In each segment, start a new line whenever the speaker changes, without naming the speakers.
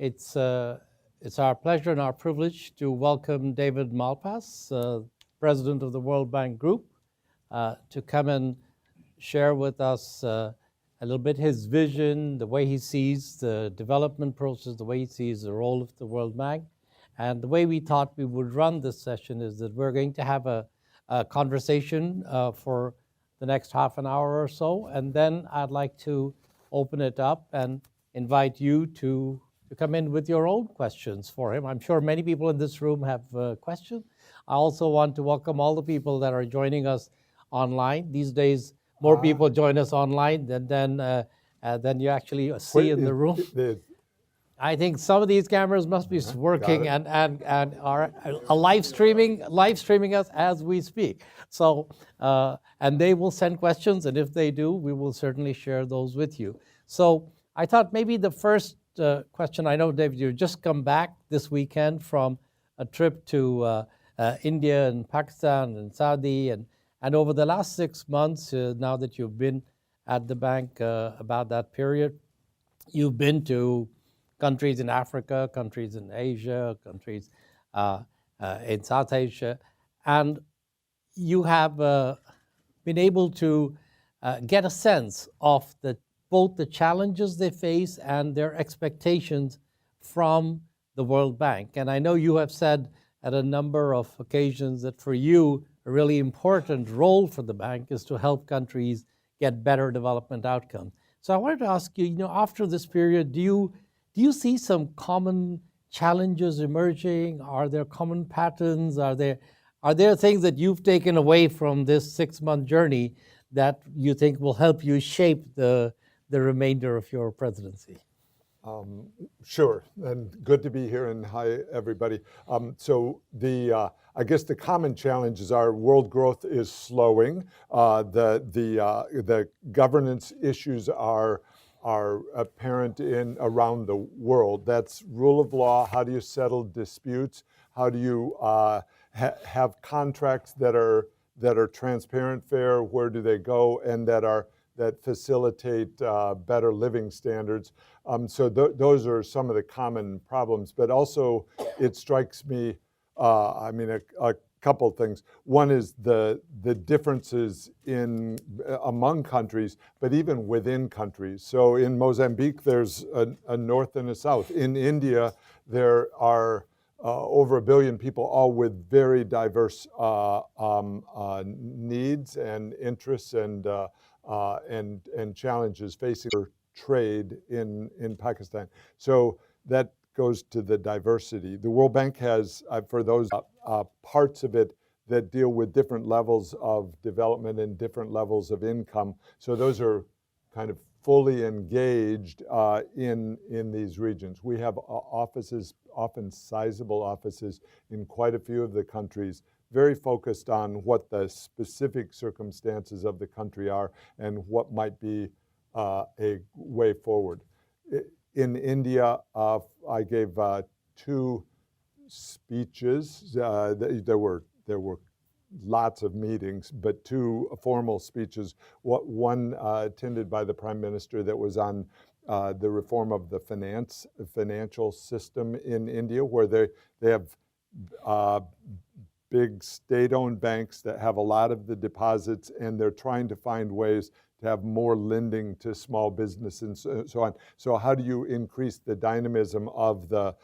It's, uh, it's our pleasure and our privilege to welcome David Malpass, President of the World Bank Group, to come and share with us a little bit his vision, the way he sees the development process, the way he sees the role of the World Bank. And the way we thought we would run this session is that we're going to have a conversation for the next half an hour or so, and then I'd like to open it up and invite you to come in with your own questions for him. I'm sure many people in this room have questions. I also want to welcome all the people that are joining us online. These days, more people join us online than you actually see in the room. I think some of these cameras must be working and are live streaming us as we speak. So, and they will send questions, and if they do, we will certainly share those with you. So I thought maybe the first question, I know, David, you've just come back this weekend from a trip to India and Pakistan and Saudi, and over the last 6 months, now that you've been at the bank about that period, you've been to countries in Africa, countries in Asia, countries in South Asia, and you have been able to get a sense of both the challenges they face and their expectations from the World Bank. And I know you have said at a number of occasions that for you, a really important role for the bank is to help countries get better development outcomes. So I wanted to ask you, after this period, do you see some common challenges emerging? Are there common patterns? Are there things that you've taken away from this 6-month journey that you think will help you shape the remainder of your presidency?
Sure, and good to be here, and hi everybody. So I guess the common challenges are world growth is slowing. The governance issues are apparent around the world. That's rule of law. How do you settle disputes? How do you have contracts that are transparent, fair? Where do they go? And that facilitate better living standards. So those are some of the common problems. But also, it strikes me, a couple of things. One is the differences among countries, but even within countries. So in Mozambique, there's a north and a south. In India, there are over 1 billion people, all with very diverse needs and interests and challenges facing trade in Pakistan. So that goes to the diversity. The World Bank has, for those parts of it that deal with different levels of development and different levels of income. So those are kind of fully engaged in these regions. We have offices, often sizable offices, in quite a few of the countries, very focused on what the specific circumstances of the country are and what might be a way forward. In India, I gave 2 speeches. There were lots of meetings, but 2 formal speeches. One attended by the Prime Minister that was on the reform of the financial system in India, where they have big state-owned banks that have a lot of the deposits, and they're trying to find ways to have more lending to small business and so on. So how do you increase the dynamism of the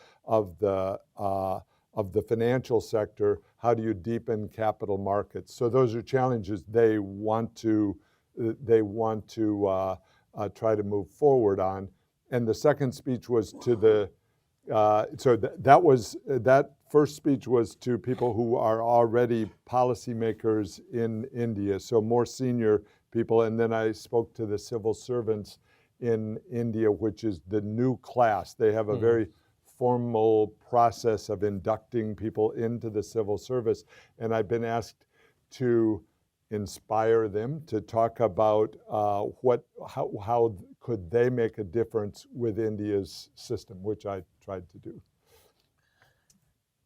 financial sector? How do you deepen capital markets? So those are challenges they want to try to move forward on. And the second speech was to that first speech was to people who are already policymakers in India, so more senior people. And then I spoke to the civil servants in India, which is the new class. They have a very formal process of inducting people into the civil service. And I've been asked to inspire them to talk about how could they make a difference with India's system, which I tried to do.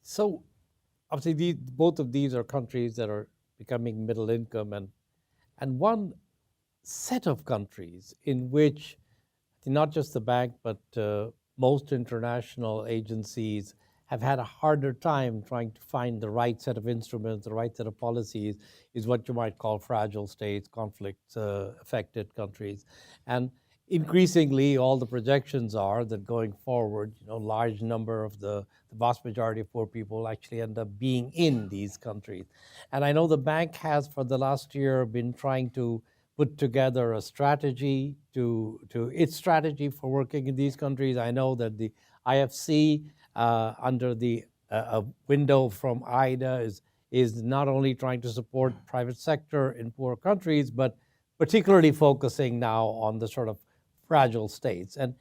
So obviously both of these are countries that are becoming middle income, and one set of countries in which not just the bank, but most international agencies have had a harder time trying to find the right set of instruments, the right set of policies, is what you might call fragile states, conflict affected countries. And increasingly, all the projections are that going forward, large number of the vast majority of poor people actually end up being in these countries. And I know the bank has, for the last year, been trying to put together a strategy to its strategy for working in these countries. I know that the IFC, under the a window from IDA, is not only trying to support private sector in poor countries, but particularly focusing now on the sort of fragile states. And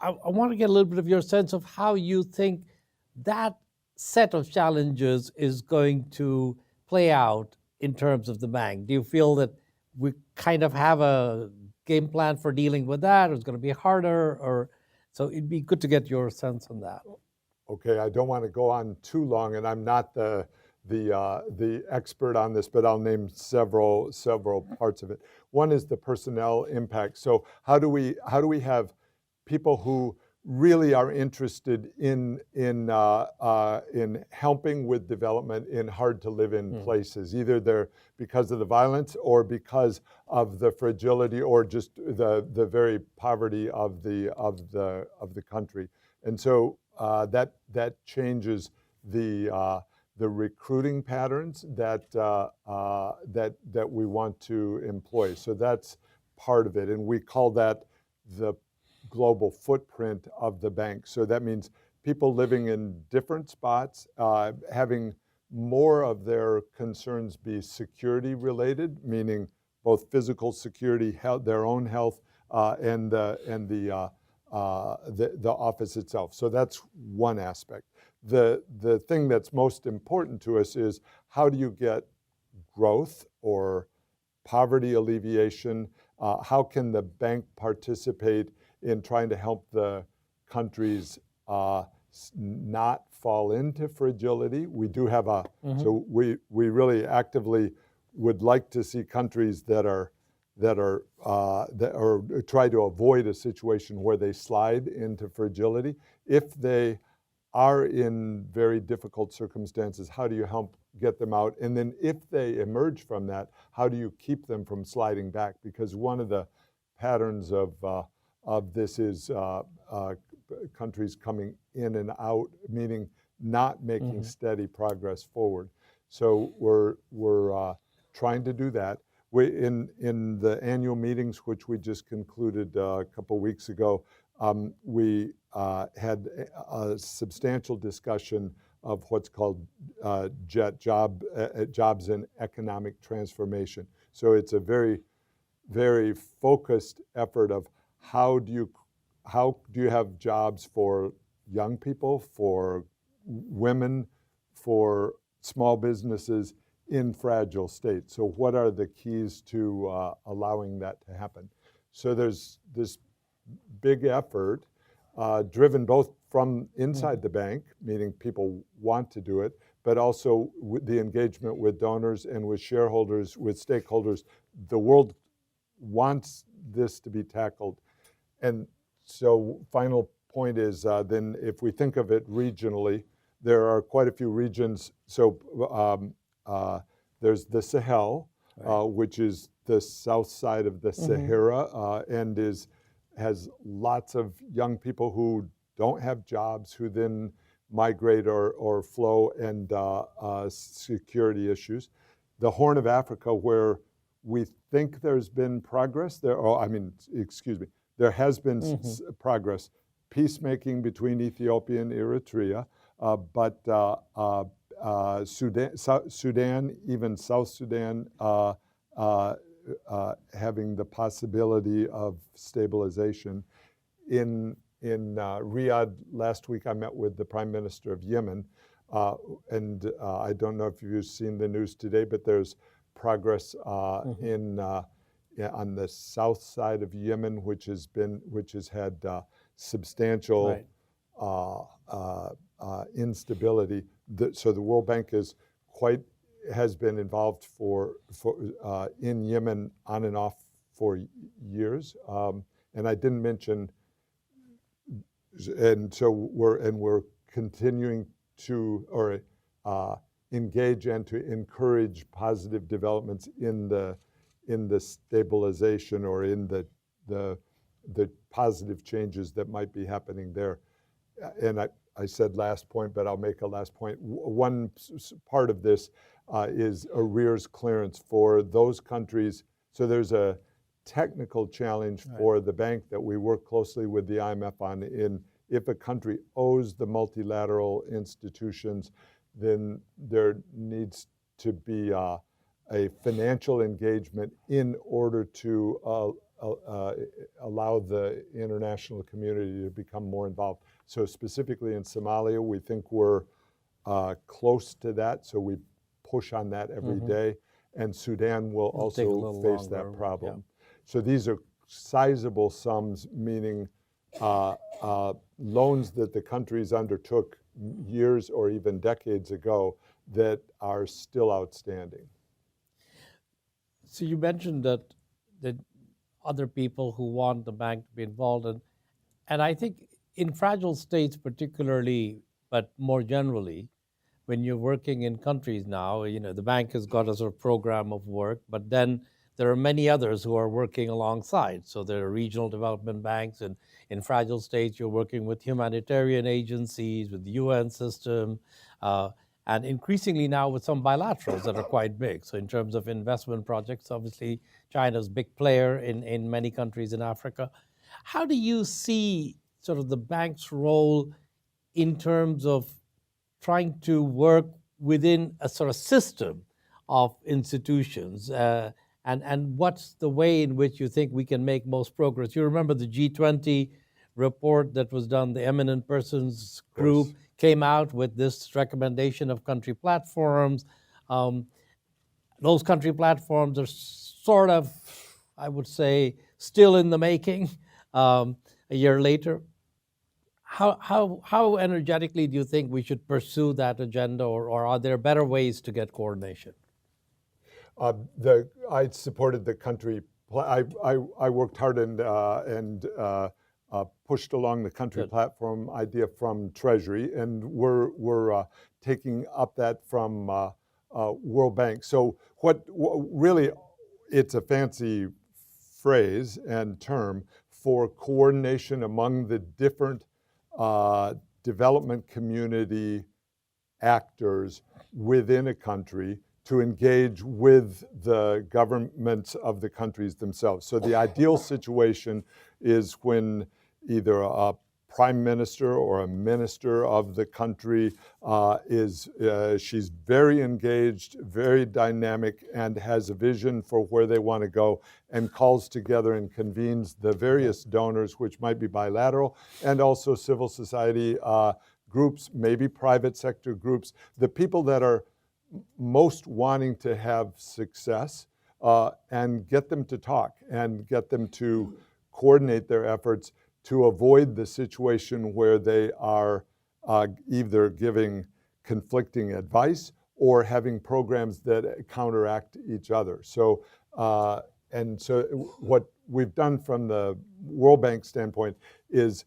I want to get a little bit of your sense of how you think that set of challenges is going to play out in terms of the bank. Do you feel that we kind of have a game plan for dealing with that, or it's going to be harder? Or so it'd be good to get your sense on that.
Okay, I don't want to go on too long, and I'm not the expert on this, but I'll name several parts of it. One is the personnel impact. So how do we have people who really are interested in helping with development in hard to live in places, either they're because of the violence or because of the fragility or just the very poverty of the country. And so that changes the recruiting patterns that we want to employ. So that's part of it, and we call that the global footprint of the bank. So that means people living in different spots, having more of their concerns be security related, meaning both physical security, their own health, and the office itself. So that's one aspect. The thing that's most important to us is how do you get growth or poverty alleviation? How can the bank participate in trying to help the countries not fall into fragility? We do have so we really actively would like to see countries that try to avoid a situation where they slide into fragility. If they are in very difficult circumstances, how do you help get them out? And then if they emerge from that, how do you keep them from sliding back? Because one of the patterns of this is countries coming in and out, meaning not making steady progress forward. So we're trying to do that. In the annual meetings, which we just concluded a couple weeks ago, we had a substantial discussion of what's called jobs and economic transformation. So it's a very, very focused effort of how do you have jobs for young people, for women, for small businesses in fragile states? So what are the keys to allowing that to happen? So there's this big effort driven both from inside the bank, meaning people want to do it, but also with the engagement with donors and with shareholders, with stakeholders. The world wants this to be tackled. And so final point is then if we think of it regionally, there are quite a few regions. So there's the Sahel, which is the south side of the Sahara, and has lots of young people who don't have jobs, who then migrate or flow, and security issues. The Horn of Africa, where we think there's been progress, there has been progress, peacemaking between Ethiopia and Eritrea, but Sudan, even South Sudan, having the possibility of stabilization. In Riyadh last week, I met with the Prime Minister of Yemen, and I don't know if you've seen the news today, but there's progress on the south side of Yemen, which has had substantial instability. So the World Bank has been involved in Yemen on and off for years. And I didn't mention and so we're continuing to engage and to encourage positive developments in the stabilization or in the positive changes that might be happening there. And I said last point, but I'll make a last point. One part of this is arrears clearance for those countries. So there's a technical challenge for the bank that we work closely with the IMF on. If a country owes the multilateral institutions, then there needs to be a financial engagement in order to allow the international community to become more involved. So specifically in Somalia, we think we're close to that, so we push on that every day. And Sudan will also face that problem. Yeah. So these are sizable sums, meaning loans that the countries undertook years or even decades ago that are still outstanding.
So you mentioned that other people who want the bank to be involved in, and I think in fragile states particularly, but more generally, when you're working in countries now, the bank has got a sort of program of work, but then there are many others who are working alongside. So there are regional development banks, and in fragile states, you're working with humanitarian agencies, with the UN system, and increasingly now with some bilaterals that are quite big. So in terms of investment projects, obviously, China's a big player in many countries in Africa. How do you see sort of the bank's role in terms of trying to work within a sort of system of institutions? And what's the way in which you think we can make most progress? You remember the G20 report that was done, the Eminent Persons Group came out with this recommendation of country platforms. Those country platforms are sort of, I would say, still in the making a year later. How energetically do you think we should pursue that agenda, or are there better ways to get coordination?
I supported the country. I worked hard and pushed along the country platform idea from Treasury, and we're taking up that from World Bank. So what really, it's a fancy phrase and term for coordination among the different development community actors within a country to engage with the governments of the countries themselves. So the ideal situation is when either a prime minister or a minister of the country she's very engaged, very dynamic, and has a vision for where they want to go, and calls together and convenes the various donors, which might be bilateral, and also civil society groups, maybe private sector groups, the people that are most wanting to have success, and get them to talk and get them to coordinate their efforts to avoid the situation where they are either giving conflicting advice or having programs that counteract each other. So, and so what we've done from the World Bank standpoint is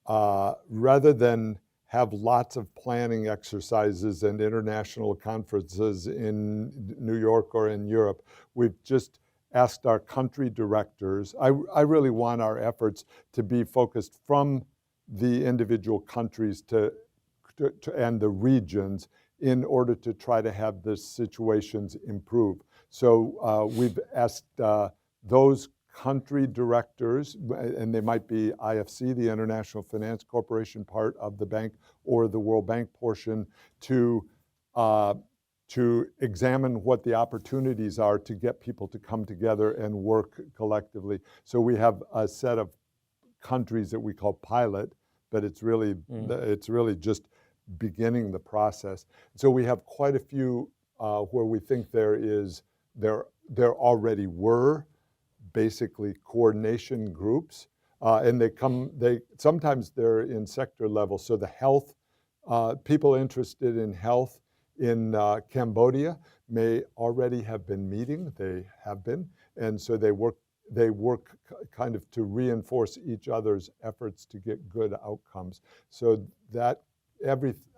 rather than have lots of planning exercises and international conferences in New York or in Europe, we've just asked our country directors. I really want our efforts to be focused from the individual countries and the regions in order to try to have the situations improve. So we've asked those country directors, and they might be IFC, the International Finance Corporation part of the bank, or the World Bank portion, to examine what the opportunities are to get people to come together and work collectively. So we have a set of countries that we call pilot, but it's really just beginning the process. So we have quite a few where we think there already were basically coordination groups, and sometimes they're in sector level. So the health, people interested in health in Cambodia may already have been meeting, they have been, and so they work they work kind of to reinforce each other's efforts to get good outcomes. So that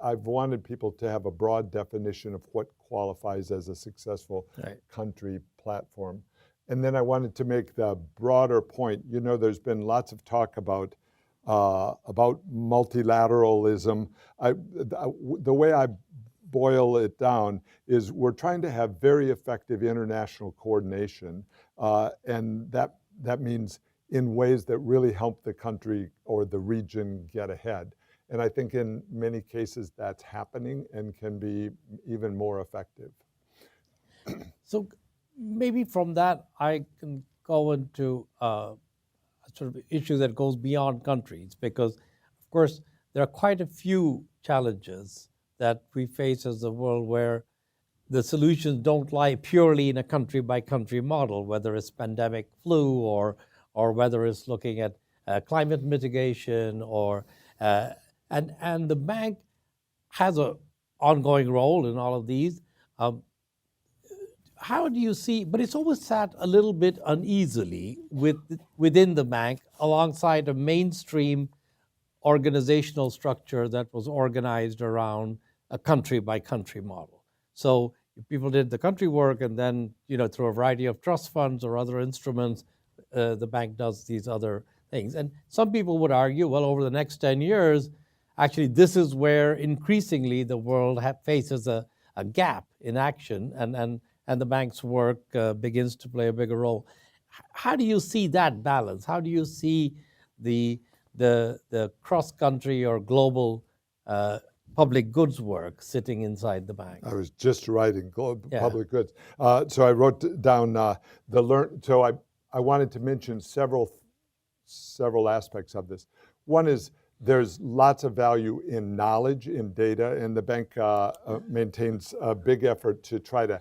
I've wanted people to have a broad definition of what qualifies as a successful country platform. And then I wanted to make the broader point. There's been lots of talk about multilateralism. The way I boil it down is we're trying to have very effective international coordination, and that means in ways that really help the country or the region get ahead. And I think in many cases that's happening and can be even more effective.
So maybe from that I can go into a sort of issue that goes beyond countries, because of course there are quite a few challenges that we face as a world where the solutions don't lie purely in a country by country model, whether it's pandemic flu or whether it's looking at climate mitigation and the bank has an ongoing role in all of these. How do you see, but it's always sat a little bit uneasily within the bank alongside a mainstream organizational structure that was organized around a country by country model. So people did the country work, and then through a variety of trust funds or other instruments, the bank does these other things. And some people would argue, well, over the next 10 years, actually this is where increasingly the world faces a gap in action, and the bank's work begins to play a bigger role. How do you see that balance? How do you see the cross-country or global public goods work sitting inside the bank?
I was just writing public goods. So I wrote down So I wanted to mention several aspects of this. One is there's lots of value in knowledge, in data, and the bank maintains a big effort to try to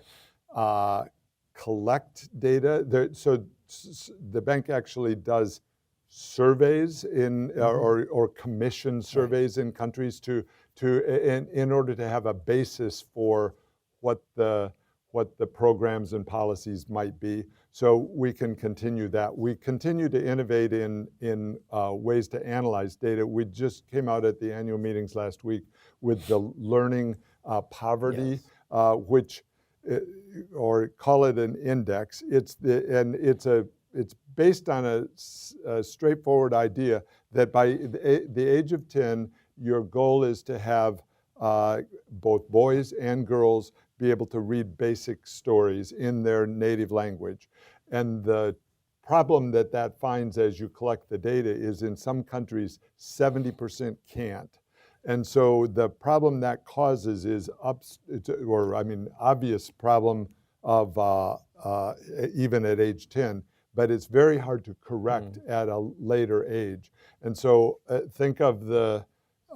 collect data. So the bank actually does surveys or commission surveys in countries in order to have a basis for what the programs and policies might be. So we can continue that. We continue to innovate in ways to analyze data. We just came out at the annual meetings last week with the learning poverty, which or call it an index. It's based on a straightforward idea that by the age of 10, your goal is to have both boys and girls be able to read basic stories in their native language. And the problem that finds as you collect the data is in some countries, 70% can't. And so the problem that causes is obvious problem of even at age 10, but it's very hard to correct at a later age. And so think of the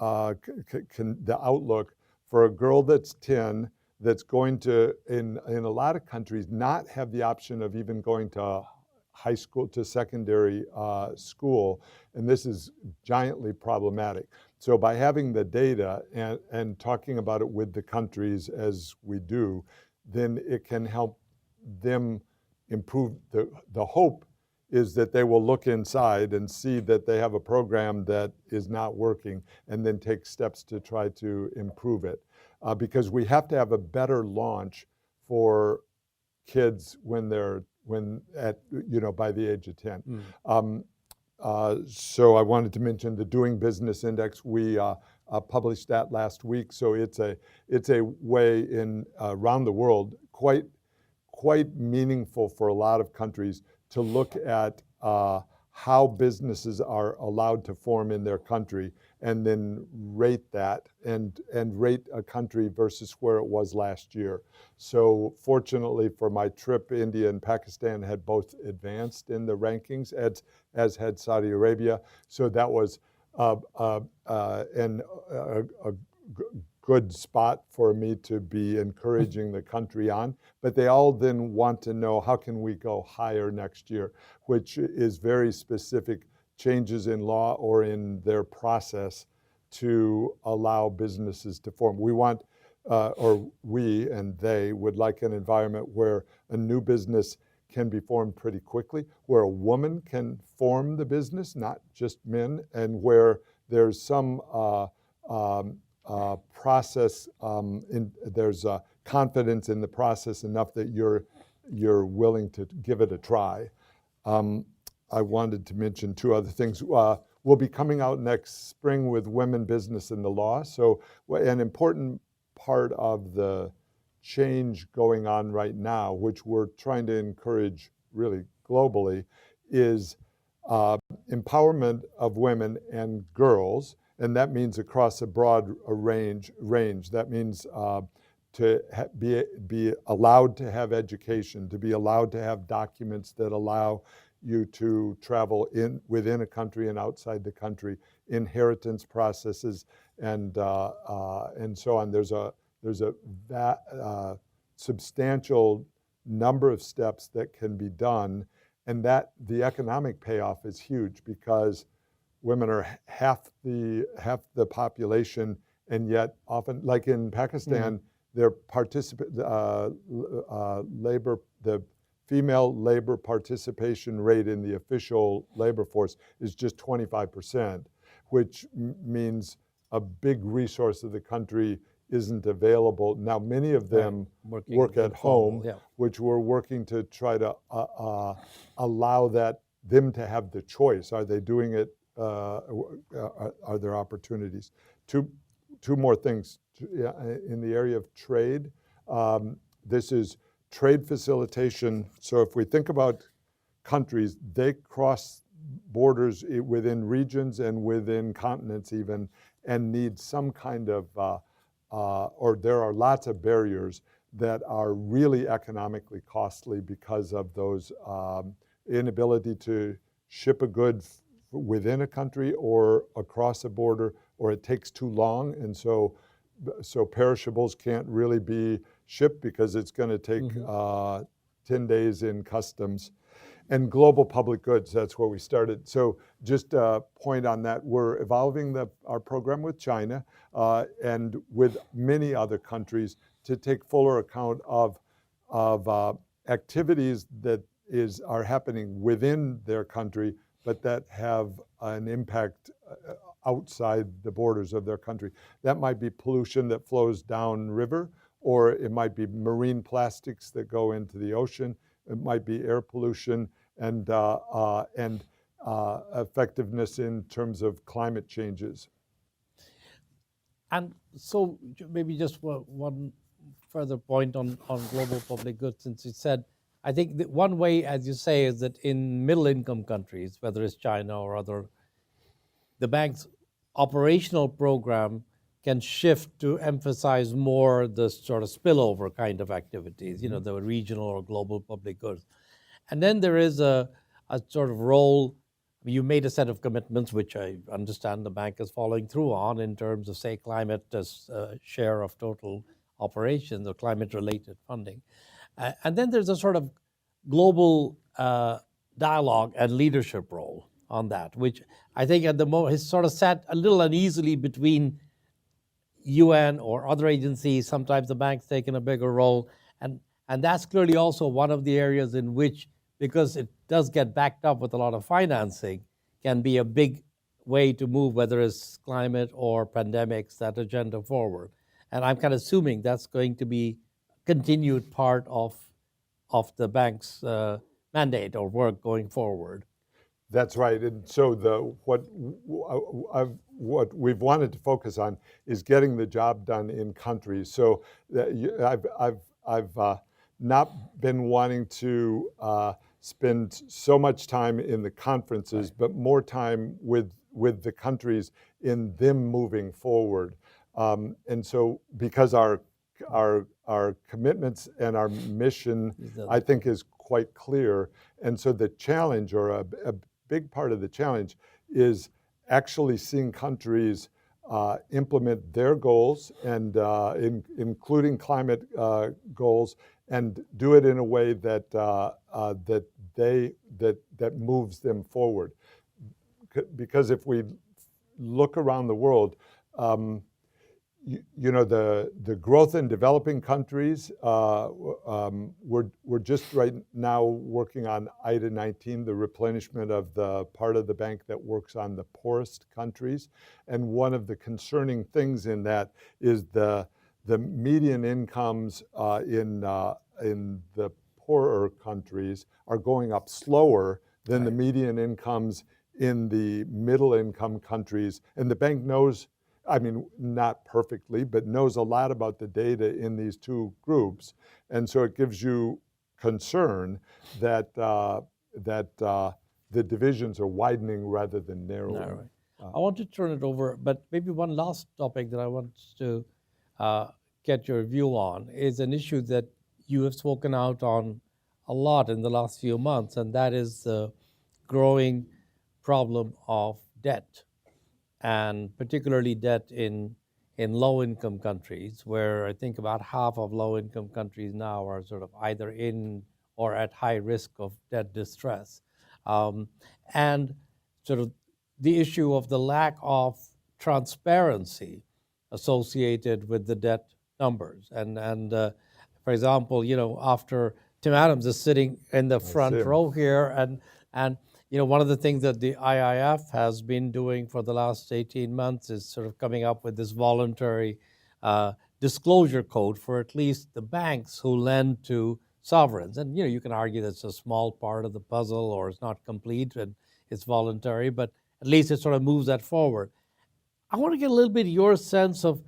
outlook for a girl that's 10 that's going to, in a lot of countries, not have the option of even going to high school, to secondary school, and this is giantly problematic. So by having the data and talking about it with the countries as we do, then it can help them improve. The hope is that they will look inside and see that they have a program that is not working and then take steps to try to improve it. Because we have to have a better launch for kids by the age of 10. So I wanted to mention the Doing Business Index. We published that last week. So it's a way around the world quite meaningful for a lot of countries to look at how businesses are allowed to form in their country, and then rate that and rate a country versus where it was last year. So fortunately for my trip, India and Pakistan had both advanced in the rankings, as had Saudi Arabia. So that was a good spot for me to be encouraging the country on. But they all then want to know, how can we go higher next year, which is very specific changes in law or in their process to allow businesses to form. We want, or we and they would like an environment where a new business can be formed pretty quickly, where a woman can form the business, not just men, and where there's some process, there's confidence in the process enough that you're willing to give it a try. I wanted to mention two other things. We'll be coming out next spring with Women, Business, and the Law. So an important part of the change going on right now, which we're trying to encourage really globally, is empowerment of women and girls. And that means across a broad range. That means to be allowed to have education, to be allowed to have documents that allow you to travel within a country and outside the country, inheritance processes, and so on. There's a substantial number of steps that can be done, and that the economic payoff is huge because women are half the population, and yet often, like in Pakistan, their the female labor participation rate in the official labor force is just 25%, which means a big resource of the country isn't available. Now, many of them work at home, which we're working to try to allow them to have the choice. Are they doing it? Are there opportunities? Two more things in the area of trade. This is trade facilitation. So if we think about countries, they cross borders within regions and within continents even, and need some kind of, or there are lots of barriers that are really economically costly because of those inability to ship a good within a country or across a border, or it takes too long, and so perishables can't really be shipped because it's going to take 10 days in customs. And global public goods, that's where we started. So just a point on that, we're evolving our program with China and with many other countries to take fuller account of activities that are happening within their country, but that have an impact outside the borders of their country. That might be pollution that flows downriver, or it might be marine plastics that go into the ocean. It might be air pollution and effectiveness in terms of climate changes.
And so maybe just one further point on global public goods, since you said, I think that one way, as you say, is that in middle-income countries, whether it's China or other, the bank's operational program can shift to emphasize more the sort of spillover kind of activities, the regional or global public goods. And then there is a sort of role. You made a set of commitments, which I understand the bank is following through on in terms of, say, climate as a share of total operations or climate-related funding. And then there's a sort of global dialogue and leadership role on that, which I think at the moment has sort of sat a little uneasily between UN or other agencies. Sometimes the bank's taken a bigger role. And that's clearly also one of the areas in which, because it does get backed up with a lot of financing, can be a big way to move, whether it's climate or pandemics, that agenda forward. And I'm kind of assuming that's going to be continued part of the bank's mandate or work going forward.
That's right. And so what we've wanted to focus on is getting the job done in countries. So I've not been wanting to spend so much time in the conferences, but more time with the countries in them moving forward. And so because our commitments and our mission, I think, is quite clear. And so the challenge, or a big part of the challenge, is actually seeing countries implement their goals, and including climate goals, and do it in a way that that moves them forward. Because if we look around the world, you know, the growth in developing countries, we're just right now working on IDA 19, the replenishment of the part of the bank that works on the poorest countries. And one of the concerning things in that is the median incomes in the poorer countries are going up slower than the median incomes in the middle income countries. And the bank knows, I mean, not perfectly, but knows a lot about the data in these two groups. And so it gives you concern that, the divisions are widening rather than narrowing.
I want to turn it over, but maybe one last topic that I want to get your view on is an issue that you have spoken out on a lot in the last few months, and that is the growing problem of debt, and particularly debt in low-income countries, where I think about half of low-income countries now are sort of either in or at high risk of debt distress. And sort of the issue of the lack of transparency associated with the debt numbers. And for example, you know, after Tim Adams is sitting in the front row here, and you know, one of the things that the IIF has been doing for the last 18 months is sort of coming up with this voluntary disclosure code for at least the banks who lend to sovereigns. And you know, you can argue that's a small part of the puzzle, or it's not complete and it's voluntary, but at least it sort of moves that forward. I want to get a little bit of your sense of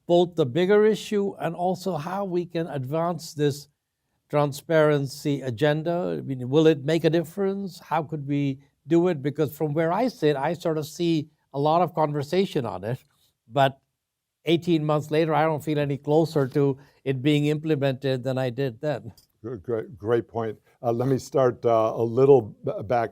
both the bigger issue and also how we can advance this transparency agenda. I mean, will it make a difference? How could we do it? Because from where I sit, I sort of see a lot of conversation on it, but 18 months later, I don't feel any closer to it being implemented than I did then.
Great point. Let me start a little back.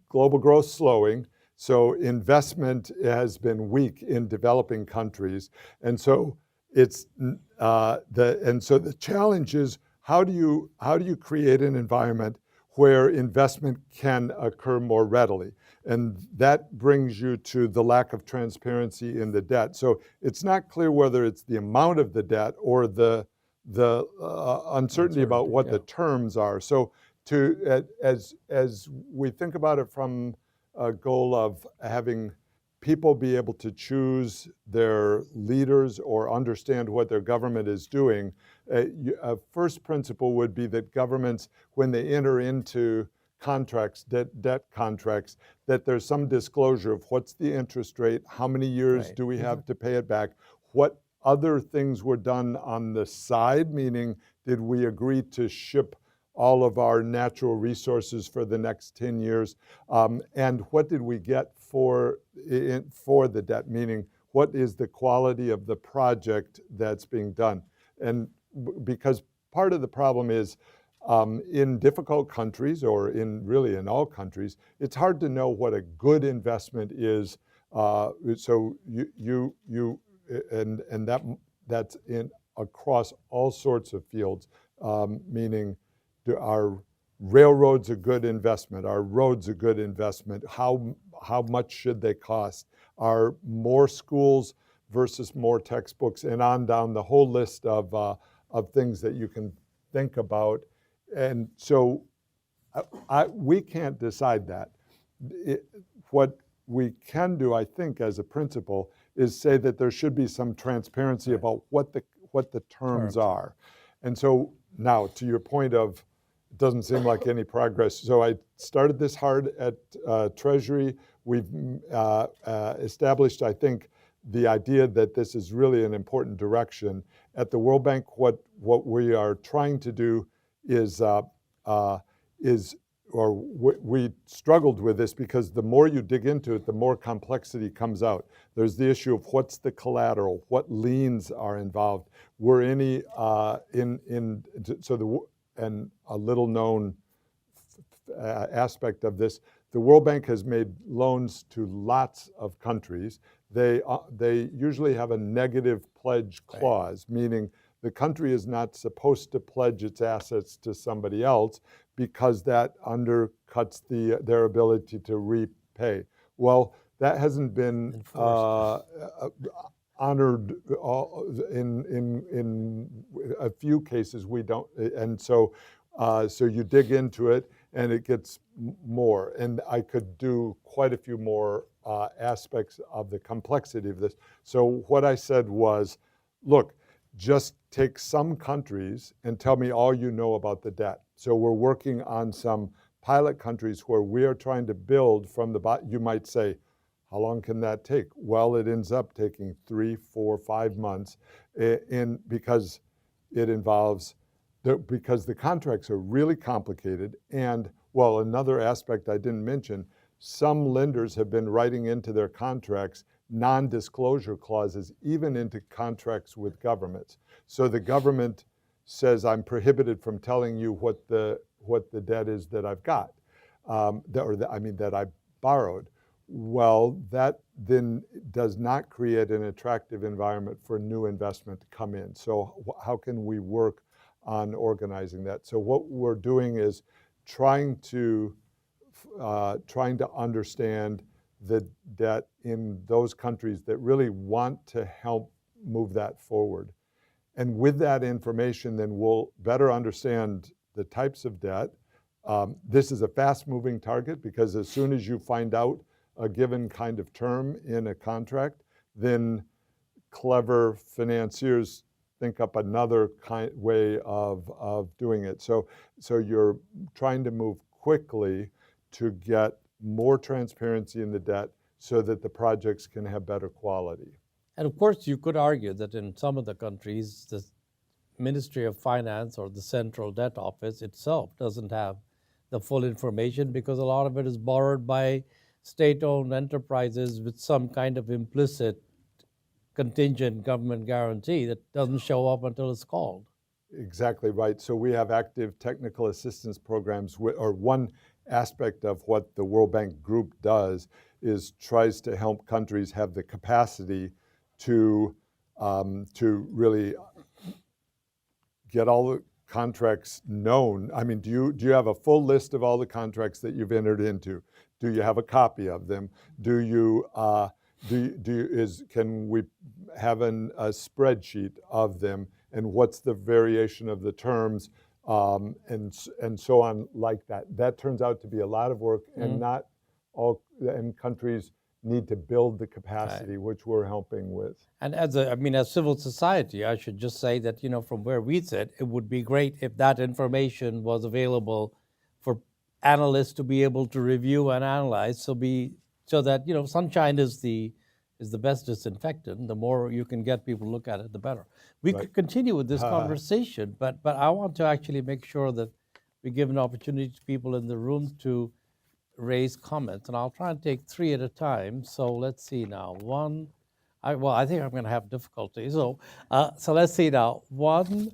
Global growth slowing, so investment has been weak in developing countries, and so it's the challenge is how do you create an environment where investment can occur more readily, and that brings you to the lack of transparency in the debt. So it's not clear whether it's the amount of the debt or the uncertainty about what the terms are. So as we think about it from a goal of having people be able to choose their leaders or understand what their government is doing, a first principle would be that governments, when they enter into contracts, debt contracts, that there's some disclosure of what's the interest rate, how many years do we have to pay it back, what other things were done on the side, meaning did we agree to ship all of our natural resources for the next 10 years, and what did we get for the debt, meaning what is the quality of the project that's being done. And because part of the problem is in difficult countries, or really in all countries, it's hard to know what a good investment is. So that's in across all sorts of fields, meaning are railroads a good investment? Are roads a good investment? How much should they cost? Are more schools versus more textbooks, and on down the whole list of things that you can think about. And so we can't decide that. What we can do, I think, as a principle, is say that there should be some transparency about what the terms are. And so now, to your point of, it doesn't seem like any progress. So I started this hard at Treasury. We've established, I think, the idea that this is really an important direction. At the World Bank, what we are trying to do is we struggled with this because the more you dig into it, the more complexity comes out. There's the issue of what's the collateral, what liens are involved. Were any and a little known aspect of this, the World Bank has made loans to lots of countries. They usually have a negative pledge clause, meaning the country is not supposed to pledge its assets to somebody else because that undercuts their ability to repay. Well, that hasn't been honored in a few cases we don't, and so so you dig into it and it gets more. And I could do quite a few more aspects of the complexity of this. So what I said was, look, just take some countries and tell me all you know about the debt. So we're working on some pilot countries where we are trying to build from the bottom. You might say, how long can that take? Well, it ends up taking 3, 4, 5 months because it involves, because the contracts are really complicated. And, well, another aspect I didn't mention, some lenders have been writing into their contracts non-disclosure clauses, even into contracts with governments. So the government says, I'm prohibited from telling you what the debt is that I've got, that I borrowed. Well, that then does not create an attractive environment for new investment to come in. So how can we work on organizing that? So what we're doing is trying to understand the debt in those countries that really want to help move that forward. And with that information, then we'll better understand the types of debt. This is a fast-moving target because as soon as you find out a given kind of term in a contract, then clever financiers think up another way of doing it. So you're trying to move quickly to get more transparency in the debt so that the projects can have better quality.
And of course, you could argue that in some of the countries, the Ministry of Finance or the Central Debt Office itself doesn't have the full information because a lot of it is borrowed by state-owned enterprises with some kind of implicit contingent government guarantee that doesn't show up until it's called.
Exactly right. So we have active technical assistance programs, or one aspect of what the World Bank Group does is tries to help countries have the capacity to really get all the contracts known. I mean, do you have a full list of all the contracts that you've entered into? Do you have a copy of them? Can we have a spreadsheet of them? And what's the variation of the terms, and so on like that? That turns out to be a lot of work, and not all countries need to build the capacity, which we're helping with.
And as civil society, I should just say that, from where we sit, it would be great if that information was available for analysts to be able to review and analyze, so that, sunshine is the best disinfectant. The more you can get people to look at it, the better. We could continue with this conversation, but I want to actually make sure that we give an opportunity to people in the room to raise comments, and I'll try and take 3 at a time. So let's see now. I think I'm going to have difficulty. So let's see now. 1,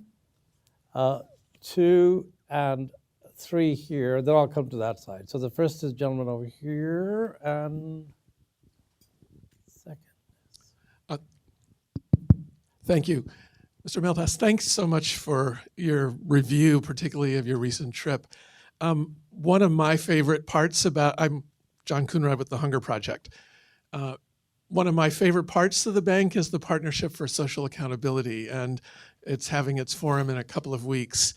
2, and 3 here. Then I'll come to that side. So the first is gentleman over here, and second.
Thank you. Mr. Malpass, thanks so much for your review, particularly of your recent trip. One of my favorite parts I'm John Coonrod with the Hunger Project. One of my favorite parts of the bank is the Partnership for Social Accountability, and it's having its forum in a couple of weeks.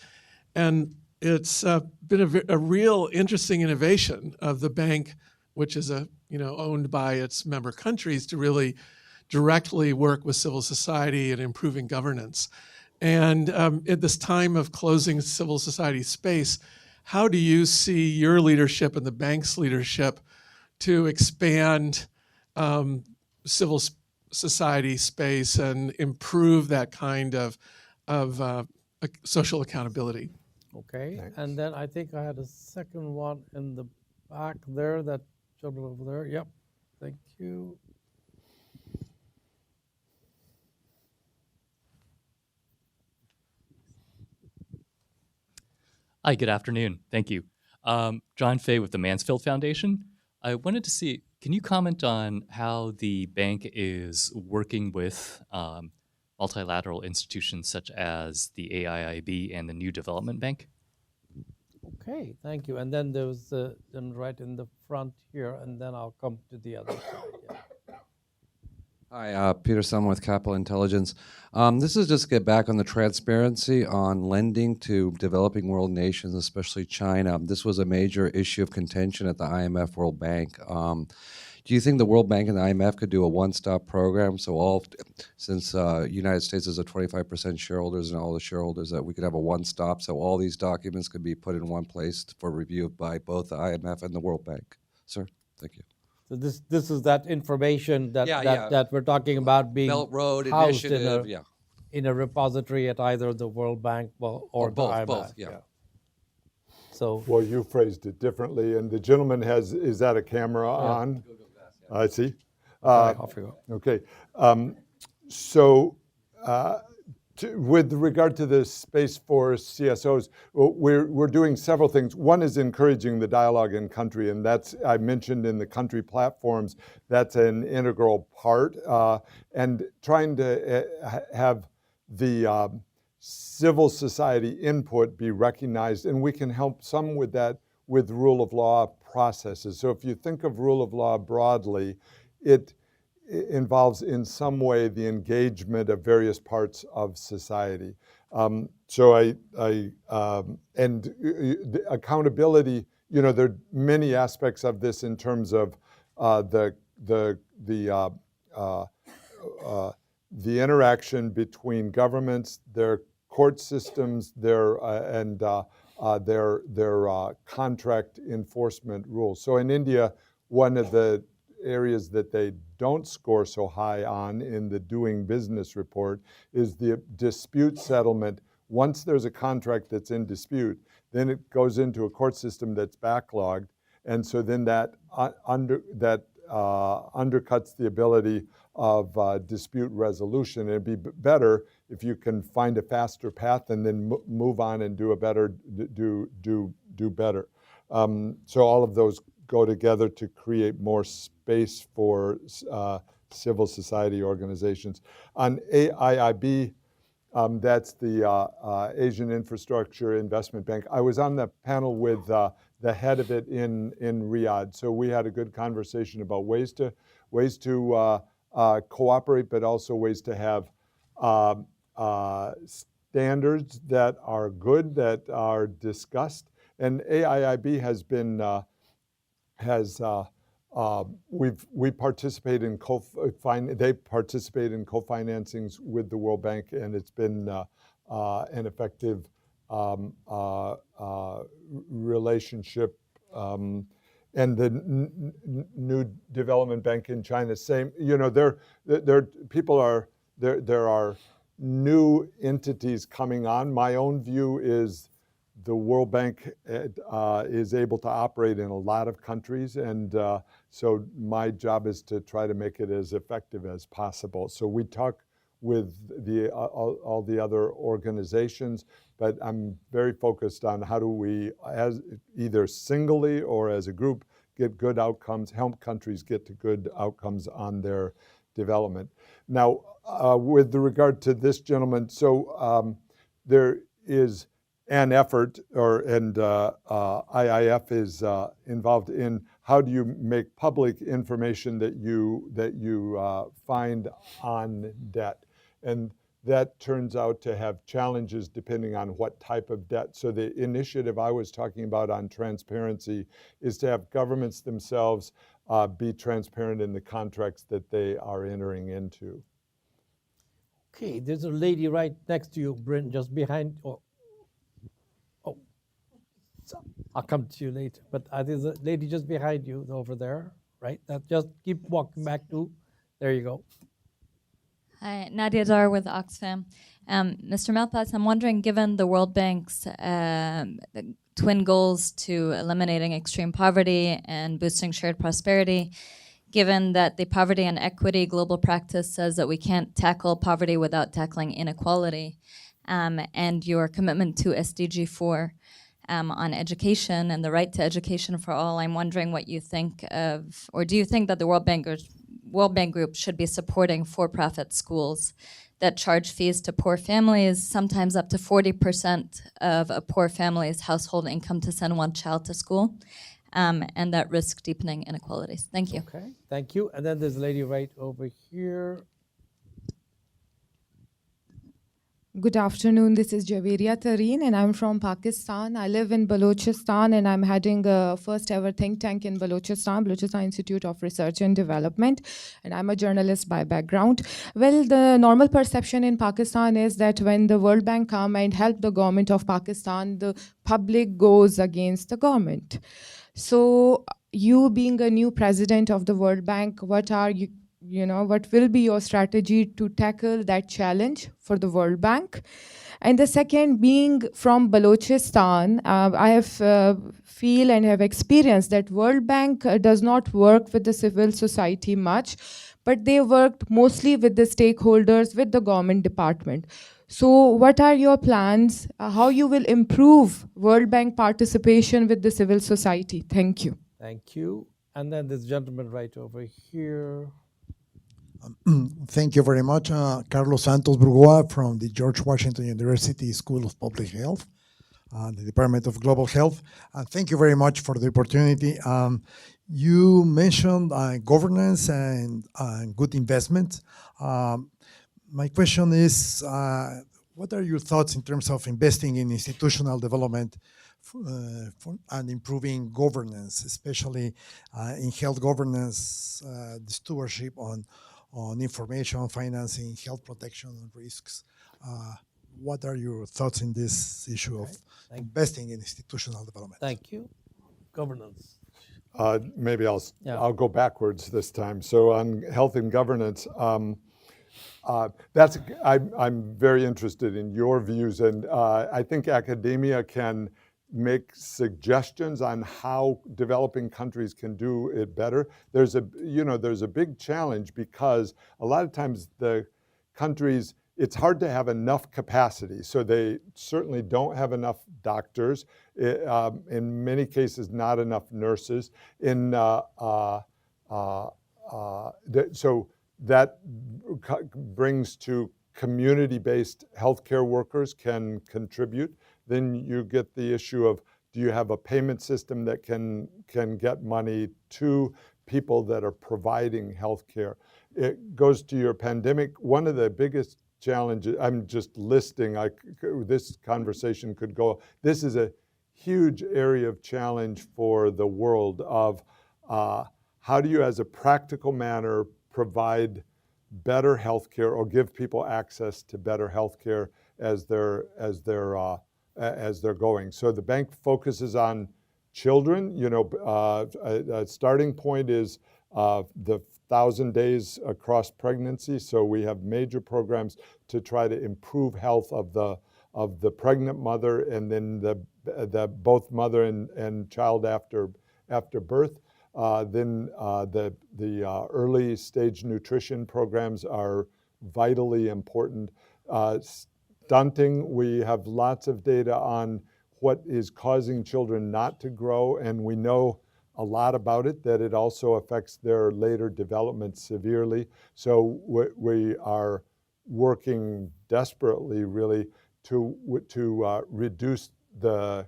And it's been a real interesting innovation of the bank, which is owned by its member countries, to really directly work with civil society and improving governance. And at this time of closing civil society space, how do you see your leadership and the bank's leadership to expand civil society space and improve that kind of social accountability?
Okay,
Thanks.
and then I think I had a second one in the back there, that gentleman over there. Yep, thank you.
Hi, good afternoon. Thank you. John Fay with the Mansfield Foundation. I wanted to see, can you comment on how the bank is working with multilateral institutions such as the AIIB and the New Development Bank?
Okay, thank you. And then there was the right in the front here, and then I'll come to the other side. Yeah.
Hi, Peter Summer with Capital Intelligence. This is just to get back on the transparency on lending to developing world nations, especially China. This was a major issue of contention at the IMF World Bank. Do you think the World Bank and the IMF could do a one-stop program? So since United States is a 25% shareholders and all the shareholders, that we could have a one-stop, so all these documents could be put in one place for review by both the IMF and the World Bank? Sir, thank you.
So this is that information that
Yeah.
that we're talking about being
Belt Road
housed
Initiative,
in a repository at either the World Bank or the IMF.
both, yeah.
So
Well, you phrased it differently, and the gentleman is that a camera on? I see.
off you go.
Okay. So with regard to the Space Force CSOs, we're doing several things. One is encouraging the dialogue in country, and that's, I mentioned in the country platforms, that's an integral part, and trying to have the civil society input be recognized, and we can help some with that with rule of law processes. So if you think of rule of law broadly, it involves in some way the engagement of various parts of society. And the accountability, there are many aspects of this in terms of the interaction between governments, their court systems, their contract enforcement rules. So in India, one of the areas that they don't score so high on in the doing business report is the dispute settlement. Once there's a contract that's in dispute, then it goes into a court system that's backlogged, and so then that undercuts the ability of dispute resolution. It'd be better if you can find a faster path and then move on and do better. So all of those go together to create more space for civil society organizations. On AIIB, that's the Asian Infrastructure Investment Bank. I was on the panel with the head of it in Riyadh, so we had a good conversation about ways to cooperate, but also ways to have standards that are good, that are discussed. And AIIB has been we participate in they participate in co-financings with the World Bank, and it's been an effective relationship. And the new development bank in China, same. There are new entities coming on. My own view is the World Bank is able to operate in a lot of countries, and so my job is to try to make it as effective as possible. So we talk with all the other organizations, but I'm very focused on how do we, as either singly or as a group, get good outcomes, help countries get to good outcomes on their development. Now, with regard to this gentleman, so there is an effort, and IIF is involved in how do you make public information that you find on debt, and that turns out to have challenges depending on what type of debt. So the initiative I was talking about on transparency is to have governments themselves be transparent in the contracts that they are entering into.
Okay, there's a lady right next to you, Bryn, just behind. I'll come to you later. But there's a lady just behind you over there, right? Just keep walking back to. There you go.
Hi, Nadia Dar with Oxfam. Mr. Malpass, I'm wondering, given the World Bank's twin goals to eliminating extreme poverty and boosting shared prosperity, given that the Poverty and Equity Global Practice says that we can't tackle poverty without tackling inequality, and your commitment to SDG 4 on education and the right to education for all, I'm wondering what you think of, or do you think that the World Bank Group should be supporting for-profit schools that charge fees to poor families, sometimes up to 40% of a poor family's household income to send one child to school? and that risk deepening inequalities. Thank you.
Okay, thank you. And then there's a lady right over here.
Good afternoon. This is Javeria Tareen, and I'm from Pakistan. I live in Balochistan, and I'm heading a first ever think tank in Balochistan, Balochistan Institute of Research and Development, and I'm a journalist by background. Well, the normal perception in Pakistan is that when the World Bank come and help the government of Pakistan, the public goes against the government. So you being a new president of the World Bank, what will be your strategy to tackle that challenge for the World Bank? And the second, being from Balochistan, I have feel and have experienced that World Bank does not work with the civil society much, but they worked mostly with the stakeholders, with the government department. So what are your plans? How you will improve World Bank participation with the civil society? Thank you.
Thank you. And then this gentleman right over here.
Thank you very much. Carlos Santos Burgoa from the George Washington University School of Public Health, the Department of Global Health. Thank you very much for the opportunity. You mentioned governance and good investment. My question is, what are your thoughts in terms of investing in institutional development and improving governance, especially in health governance, the stewardship on information, financing, health protection, and risks? What are your thoughts in this issue of investing in institutional development?
Thank you. Governance.
Maybe I'll go backwards this time. So on health and governance, I'm very interested in your views, and I think academia can make suggestions on how developing countries can do it better. There's a big challenge because a lot of times the countries, it's hard to have enough capacity. So they certainly don't have enough doctors. In many cases, not enough nurses. So that brings to community-based healthcare workers can contribute. Then you get the issue of, do you have a payment system that can get money to people that are providing healthcare? It goes to your pandemic. One of the biggest challenges, I'm just listing, this conversation could go, this is a huge area of challenge for the world of how do you, as a practical manner, provide better healthcare or give people access to better healthcare as they're going. So the bank focuses on children. A starting point is the 1,000 days across pregnancy. So we have major programs to try to improve health of the pregnant mother and then the both mother and child after birth. Then the early stage nutrition programs are vitally important. Stunting, we have lots of data on what is causing children not to grow, and we know a lot about it, that it also affects their later development severely. So we are working desperately, really, to reduce the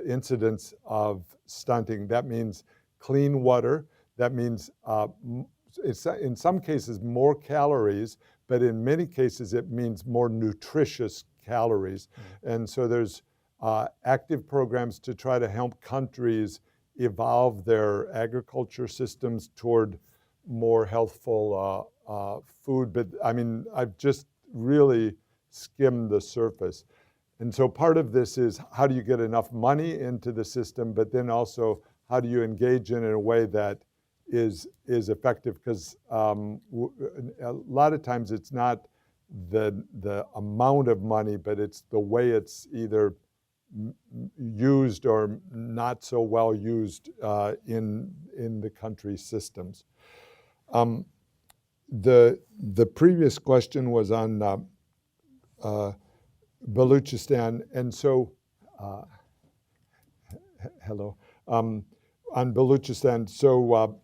incidence of stunting. That means clean water. That means it's in some cases more calories, but in many cases it means more nutritious calories. And so there's active programs to try to help countries evolve their agriculture systems toward more healthful food. But I mean, I've just really skimmed the surface. And so part of this is, how do you get enough money into the system, but then also how do you engage in a way that is effective? Because a lot of times it's not the amount of money, but it's the way it's either used or not so well used in the country's systems. The previous question was on Balochistan, and so hello, on Balochistan. So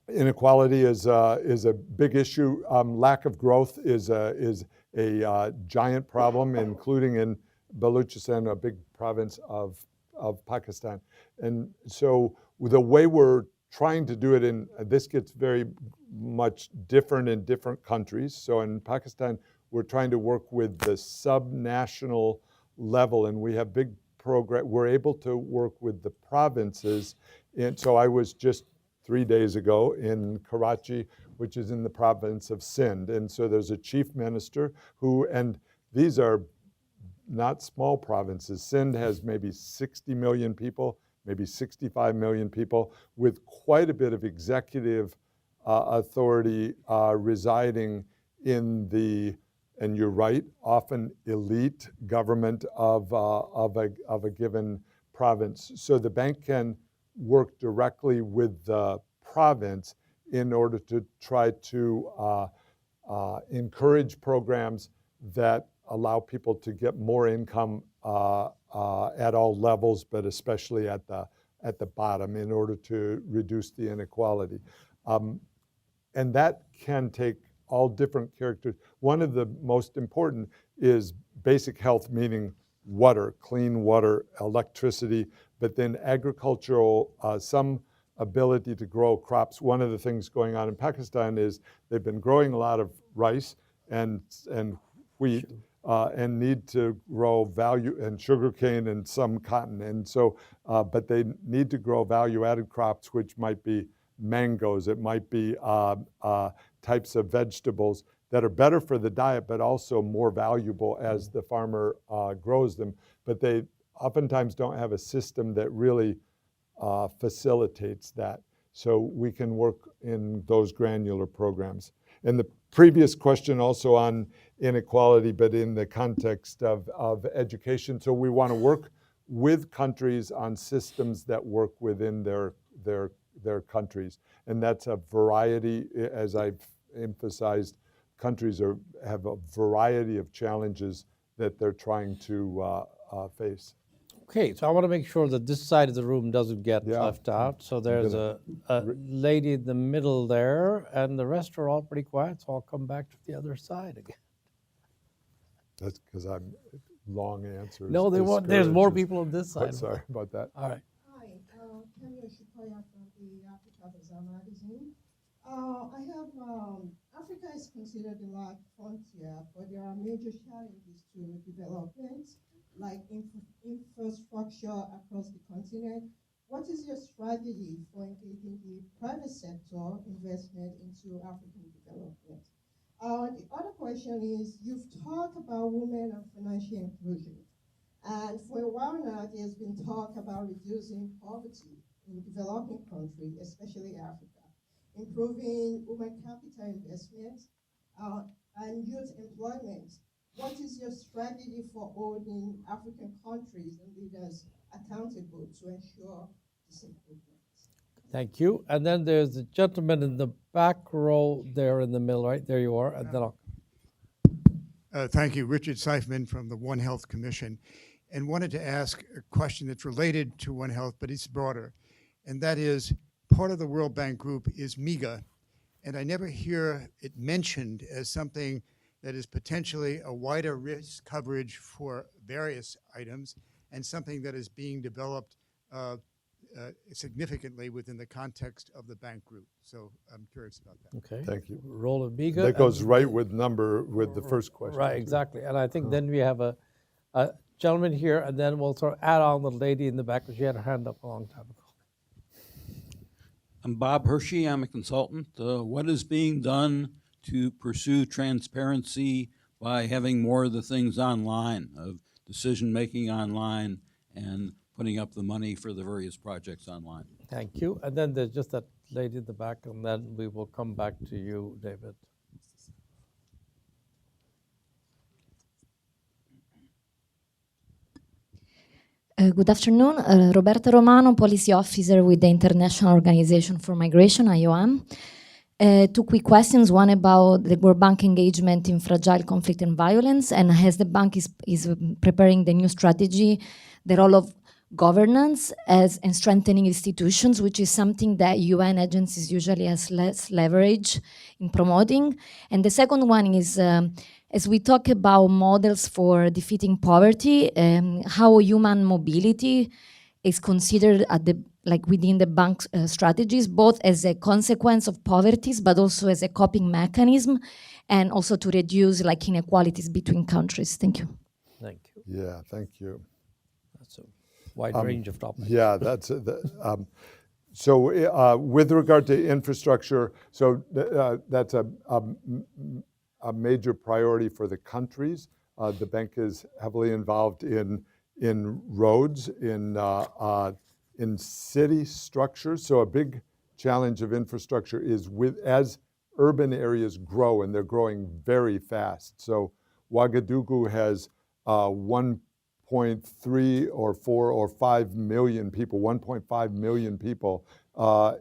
inequality is a big issue. Lack of growth is a giant problem, including in Balochistan, a big province of of Pakistan. And so the way we're trying to do it in, this gets very much different in different countries. So in Pakistan, we're trying to work with the sub-national level, and we have big program. We're able to work with the provinces. And so I was just 3 days ago in Karachi, which is in the province of Sindh. And so there's a chief minister who, and these are not small provinces. Sindh has maybe 60 million people, maybe 65 million people, with quite a bit of executive authority residing in the, and you're right, often elite government of a given province. So the bank can work directly with the province in order to try to encourage programs that allow people to get more income at all levels, but especially at the bottom, in order to reduce the inequality. And that can take all different characters. One of the most important is basic health, meaning water, clean water, electricity, but then agricultural, some ability to grow crops. One of the things going on in Pakistan is they've been growing a lot of rice and wheat, and need to grow value, and sugarcane and some cotton. And so, but they need to grow value-added crops, which might be mangoes, it might be types of vegetables that are better for the diet, but also more valuable as the farmer grows them. But they oftentimes don't have a system that really facilitates that. So we can work in those granular programs. And the previous question also on inequality, but in the context of education. So we want to work with countries on systems that work within their countries. And that's a variety, as I've emphasized, countries have a variety of challenges that they're trying to face.
Okay, so I want to make sure that this side of the room doesn't get left out. So there's a lady in the middle there, and the rest are all pretty quiet, so I'll come back to the other side again.
That's because I'm long answers.
No, there's more people on this side.
Sorry about that.
All right.
Hi, Kenya Shikoya from the Africa Bazaar magazine. I have, Africa is considered the large frontier, but there are major challenges to development, like infrastructure across the continent. What is your strategy for engaging the private sector investment into African development? The other question is, you've talked about women and financial inclusion. And for a while now, there's been talk about reducing poverty in developing countries, especially Africa, improving women capital investment, and youth employment. What is your strategy for holding African countries and leaders accountable to ensure this improvement?
Thank you. And then there's the gentleman in the back row there in the middle, right? There you are. And then I'll...
Thank you. Richard Seifman from the One Health Commission, and wanted to ask a question that's related to One Health, but it's broader. And that is, part of the World Bank Group is MEGA, and I never hear it mentioned as something that is potentially a wider risk coverage for various items, and something that is being developed significantly within the context of the bank group. So I'm curious about that.
Okay.
Thank you.
Role of MEGA.
That goes right with the first question.
Right, exactly. And I think then we have a gentleman here, and then we'll sort of add on the lady in the back, because she had her hand up a long time ago.
I'm Bob Hershey. I'm a consultant. What is being done to pursue transparency by having more of the things online, of decision-making online and putting up the money for the various projects online?
Thank you. And then there's just that lady in the back, and then we will come back to you, David.
Good afternoon. Roberta Romano, Policy Officer with the International Organization for Migration, IOM. Two quick questions, one about the World Bank engagement in fragile conflict and violence, and as the bank is preparing the new strategy, the role of governance and strengthening institutions, which is something that UN agencies usually has less leverage in promoting. And the second one is, as we talk about models for defeating poverty, how human mobility is considered at the within the bank strategies, both as a consequence of poverty, but also as a coping mechanism, and also to reduce inequalities between countries? Thank you.
Thank you.
Yeah, thank you.
That's a wide range of topics.
Yeah, that's so with regard to infrastructure, so that's a major priority for the countries. The bank is heavily involved in roads, in city structures. So a big challenge of infrastructure is as urban areas grow, and they're growing very fast. So Ouagadougou has 1.3 or 4 or 5 million people, 1.5 million people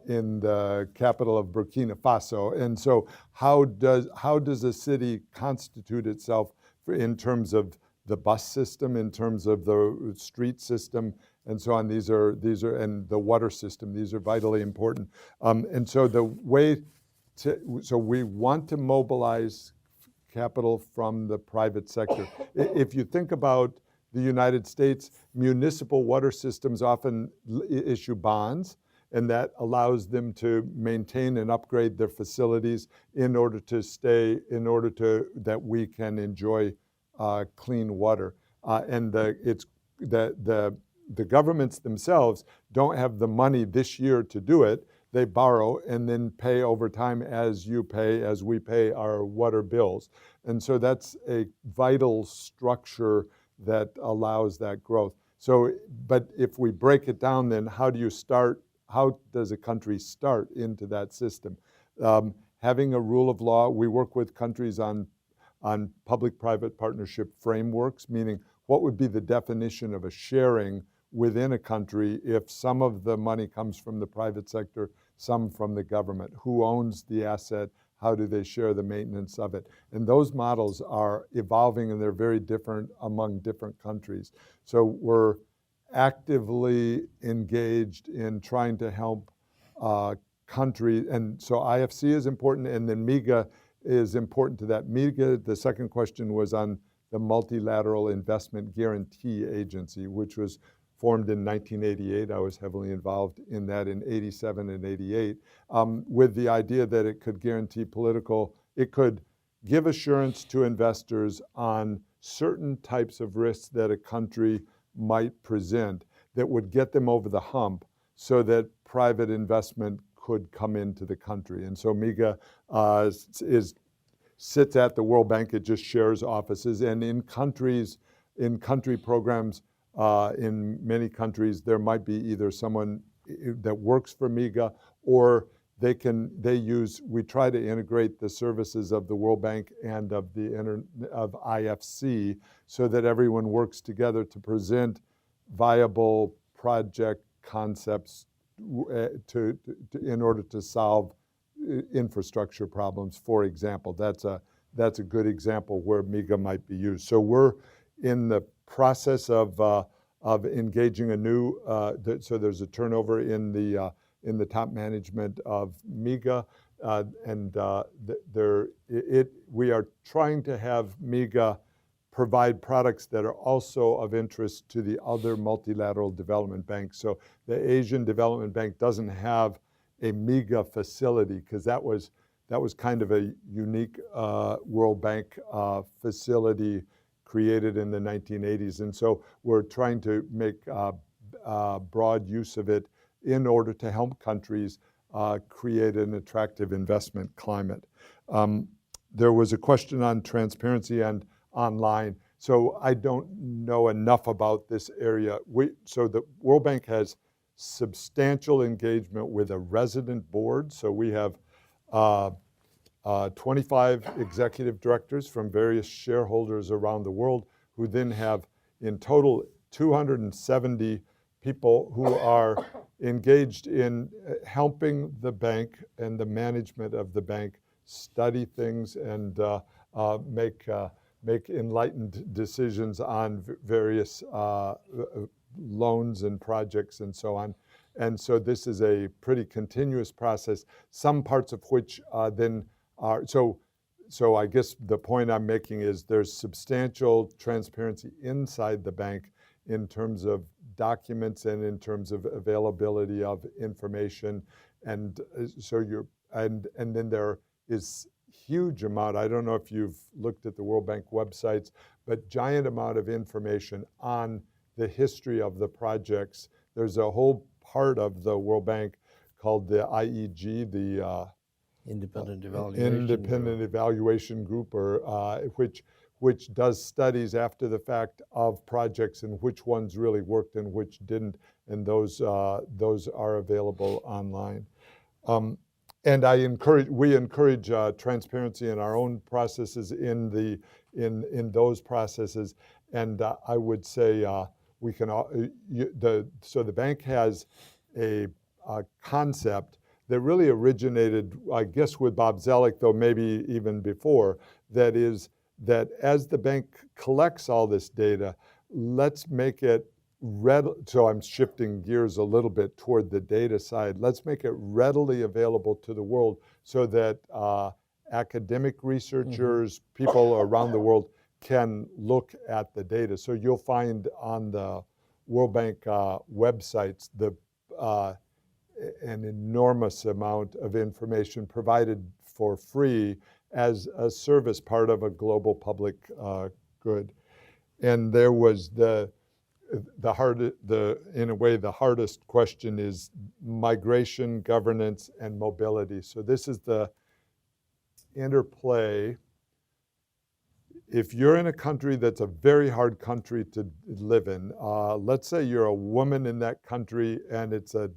in the capital of Burkina Faso. And so how does a city constitute itself in terms of the bus system, in terms of the street system, and so on? These are and the water system. These are vitally important. And so so we want to mobilize capital from the private sector. If you think about the United States, municipal water systems often issue bonds, and that allows them to maintain and upgrade their facilities in order that we can enjoy clean water. And the governments themselves don't have the money this year to do it. They borrow and then pay over time as we pay our water bills. And so that's a vital structure that allows that growth. So, but if we break it down, then how does a country start into that system? Having a rule of law, we work with countries on public-private partnership frameworks, meaning what would be the definition of a sharing within a country if some of the money comes from the private sector, some from the government? Who owns the asset? How do they share the maintenance of it? And those models are evolving, and they're very different among different countries. So we're actively engaged in trying to help countries. And so IFC is important, and then MIGA is important to that. MIGA, the second question was on the Multilateral Investment Guarantee Agency, which was formed in 1988. I was heavily involved in that in 87 and 88, with the idea that it could guarantee it could give assurance to investors on certain types of risks that a country might present that would get them over the hump so that private investment could come into the country. And so MIGA sits at the World Bank. It just shares offices. And in country programs, in many countries, there might be either someone that works for MIGA, or we try to integrate the services of the World Bank and of IFC so that everyone works together to present viable project concepts in order to solve infrastructure problems. For example, that's a good example where MIGA might be used. So we're in the process of engaging a new. So there's a turnover in the top management of MIGA, and we are trying to have MIGA provide products that are also of interest to the other multilateral development banks. So the Asian Development Bank doesn't have a MIGA facility because that was kind of a unique World Bank facility created in the 1980s. And so we're trying to make broad use of it in order to help countries create an attractive investment climate. There was a question on transparency and online. So I don't know enough about this area. So the World Bank has substantial engagement with a resident board. So we have 25 executive directors from various shareholders around the world, who then have in total 270 people who are engaged in helping the bank and the management of the bank study things and make enlightened decisions on various loans and projects and so on. And so this is a pretty continuous process, some parts of which then are, so I guess the point I'm making is there's substantial transparency inside the bank in terms of documents and in terms of availability of information. And and then there is huge amount, I don't know if you've looked at the World Bank websites, but giant amount of information on the history of the projects. There's a whole part of the World Bank called the IEG, the
Independent Evaluation
Independent Evaluation Group, or which does studies after the fact of projects and which ones really worked and which didn't, and those are available online. And we encourage transparency in our own processes in those processes. And I would say we can so the bank has a concept that really originated, I guess, with Bob Zoellick, though maybe even before. That is that as the bank collects all this data, let's make it so I'm shifting gears a little bit toward the data side. Let's make it readily available to the world so that academic researchers, people around the world can look at the data. So you'll find on the World Bank websites an enormous amount of information provided for free as a service, part of a global public good. And there was in a way, the hardest question is migration, governance, and mobility. So this is the interplay. If you're in a country that's a very hard country to live in, let's say you're a woman in that country and it's a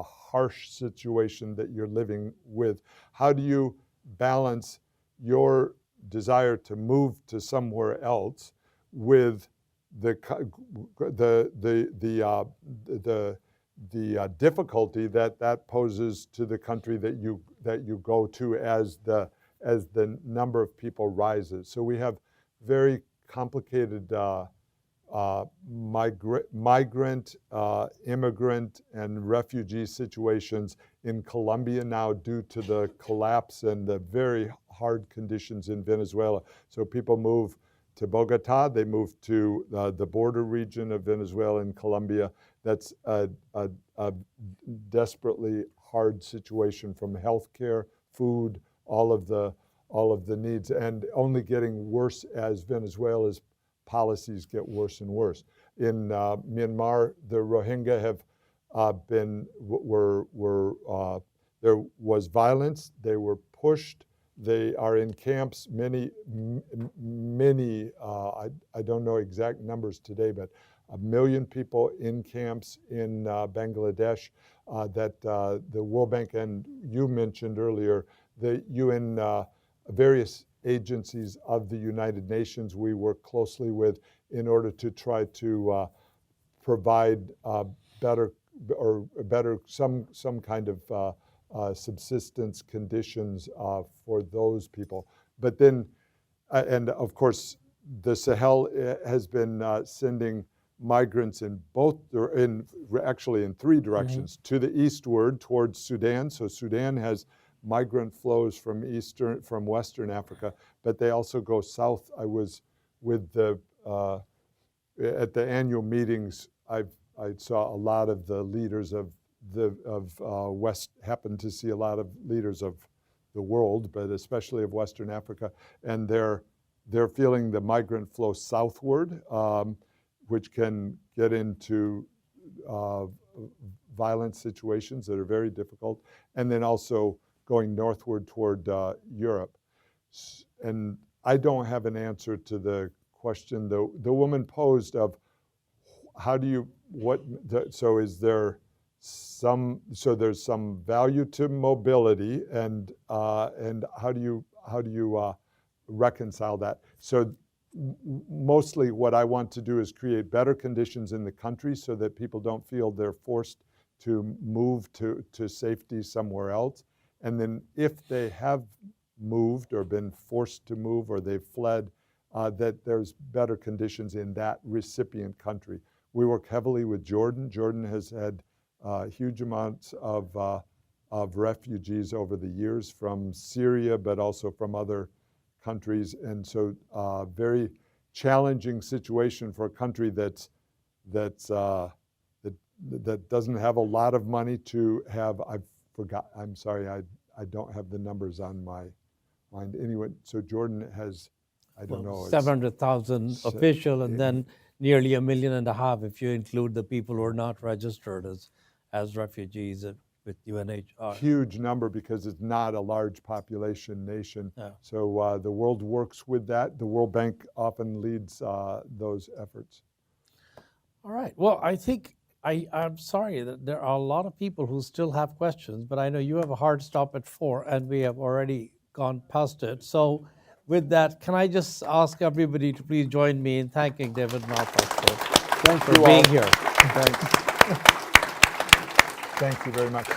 harsh situation that you're living with, how do you balance your desire to move to somewhere else with the difficulty that poses to the country that you go to as the number of people rises? So we have very complicated migrant, immigrant, and refugee situations in Colombia now due to the collapse and the very hard conditions in Venezuela. So people move to Bogota, they move to the border region of Venezuela and Colombia. That's a desperately hard situation, from healthcare, food, all of the needs, and only getting worse as Venezuela's policies get worse and worse. In Myanmar, the Rohingya have there was violence. They were pushed. They are in camps. Many. I don't know exact numbers today, but 1 million people in camps in Bangladesh. That the World Bank, and you mentioned earlier, the UN, various agencies of the United Nations we work closely with in order to try to provide better some kind of subsistence conditions for those people. But then, and of course, the Sahel has been sending migrants actually in three directions. To the eastward towards Sudan. So Sudan has migrant flows from Western Africa, but they also go south. I was with at the annual meetings. I saw a lot of the leaders of West. Happened to see a lot of leaders of the world, but especially of Western Africa, and they're feeling the migrant flow southward, which can get into violent situations that are very difficult, and then also going northward toward Europe. And I don't have an answer to the question the woman posed of how do you, so is there there's some value to mobility, and how do you reconcile that? So mostly what I want to do is create better conditions in the country so that people don't feel they're forced to move to safety somewhere else. And then if they have moved or been forced to move or they've fled, that there's better conditions in that recipient country. We work heavily with Jordan. Jordan has had huge amounts of refugees over the years from Syria, but also from other countries. And so very challenging situation for a country that's that doesn't have a lot of money to have, I'm sorry, I don't have the numbers on my mind. Anyway, so Jordan has, I don't know.
700,000 official, and then nearly 1.5 million if you include the people who are not registered as refugees with UNHCR.
Huge number because it's not a large population nation.
Yeah.
So the world works with that. The World Bank often leads those efforts.
All right. Well, I think I'm sorry that there are a lot of people who still have questions, but I know you have a hard stop at 4, and we have already gone past it. So with that, can I just ask everybody to please join me in thanking David Malpass for being here.
Thank you very much.